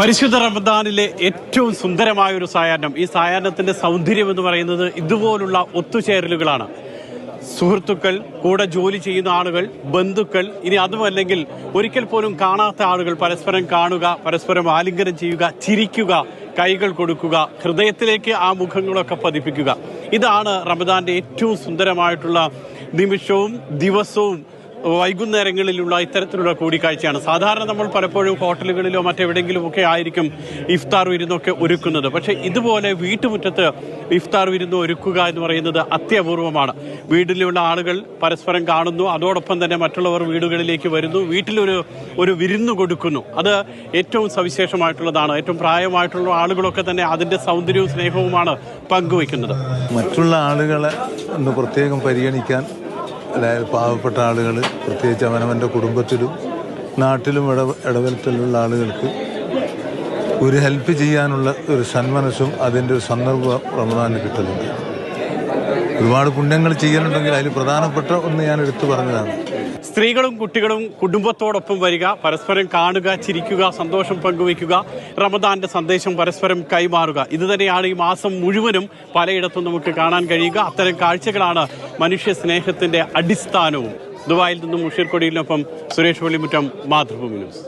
പരിശുദ്ധ റമദാനിലെ ഏറ്റവും സുന്ദരമായ ഒരു സായാഹ്നം. ഈ സായാഹ്നത്തിന്റെ സൗന്ദര്യം എന്ന് പറയുന്നത് ഇതുപോലുള്ള ഒത്തുചേരലുകളാണ്. സുഹൃത്തുക്കൾ, കൂടെ ജോലി ചെയ്യുന്ന ആളുകൾ, ബന്ധുക്കൾ, ഇനി അതുമല്ലെങ്കിൽ ഒരിക്കൽ പോലും കാണാത്ത ആളുകൾ പരസ്പരം കാണുക, പരസ്പരം ആലിംഗനം ചെയ്യുക, ചിരിക്കുക, കൈകൾ കൊടുക്കുക, ഹൃദയത്തിലേക്ക് ആ മുഖങ്ങളൊക്കെ പതിപ്പിക്കുക. ഇതാണ് റമദാന്റെ ഏറ്റവും സുന്ദരമായിട്ടുള്ള നിമിഷവും ദിവസവും. വൈകുന്നേരങ്ങളിലുള്ള ഇത്തരത്തിലുള്ള കൂടിക്കാഴ്ചയാണ്. സാധാരണ നമ്മൾ പലപ്പോഴും ഹോട്ടലുകളിലോ മറ്റെവിടെയെങ്കിലും ഒക്കെ ആയിരിക്കും ഇഫ്താർ വിരുന്നൊക്കെ ഒരുക്കുന്നത്. പക്ഷേ ഇതുപോലെ വീട്ടുമുറ്റത്ത് ഇഫ്താർ വിരുന്ന് ഒരുക്കുക എന്ന് പറയുന്നത് അത്യപൂർവമാണ്. വീട്ടിലുള്ള ആളുകൾ പരസ്പരം കാണുന്നു, അതോടൊപ്പം തന്നെ മറ്റുള്ളവർ വീടുകളിലേക്ക് വരുന്നു, വീട്ടിലൊരു വിരുന്ന് കൊടുക്കുന്നു. അത് ഏറ്റവും സവിശേഷമായിട്ടുള്ളതാണ്. ഏറ്റവും പ്രായമായിട്ടുള്ള ആളുകളൊക്കെ തന്നെ അതിൻ്റെ സൗന്ദര്യവും സ്നേഹവുമാണ് പങ്കുവയ്ക്കുന്നത്. മറ്റുള്ള ആളുകളെ ഒന്ന് പ്രത്യേകം പരിഗണിക്കാൻ, അതായത് പാവപ്പെട്ട ആളുകൾ, പ്രത്യേകിച്ച് അവനവൻ്റെ കുടുംബത്തിലും നാട്ടിലും ഇടവലത്തിലുള്ള ആളുകൾക്ക് ഒരു ഹെൽപ്പ് ചെയ്യാനുള്ള ഒരു സന്മനസ്സും അതിൻ്റെ ഒരു സന്ദർഭം റമദാനിൽ കിട്ടുന്നുണ്ട്. ഒരുപാട് പുണ്യങ്ങൾ ചെയ്യാനുണ്ടെങ്കിൽ അതിൽ പ്രധാനപ്പെട്ട ഒന്ന് ഞാൻ എടുത്തു പറഞ്ഞതാണ്. സ്ത്രീകളും കുട്ടികളും കുടുംബത്തോടൊപ്പം വരിക, പരസ്പരം കാണുക, ചിരിക്കുക, സന്തോഷം പങ്കുവയ്ക്കുക, റമദാന്റെ സന്ദേശം പരസ്പരം കൈമാറുക. ഇതുതന്നെയാണ് ഈ മാസം മുഴുവനും പലയിടത്തും നമുക്ക് കാണാൻ കഴിയുക. അത്തരം കാഴ്ചകളാണ് മനുഷ്യ സ്നേഹത്തിന്റെ അടിസ്ഥാനവും. ദുബായിൽ നിന്നും മുഷീർ കൊടിയിലിനൊപ്പം സുരേഷ് വെള്ളിമുറ്റം, മാതൃഭൂമി ന്യൂസ്.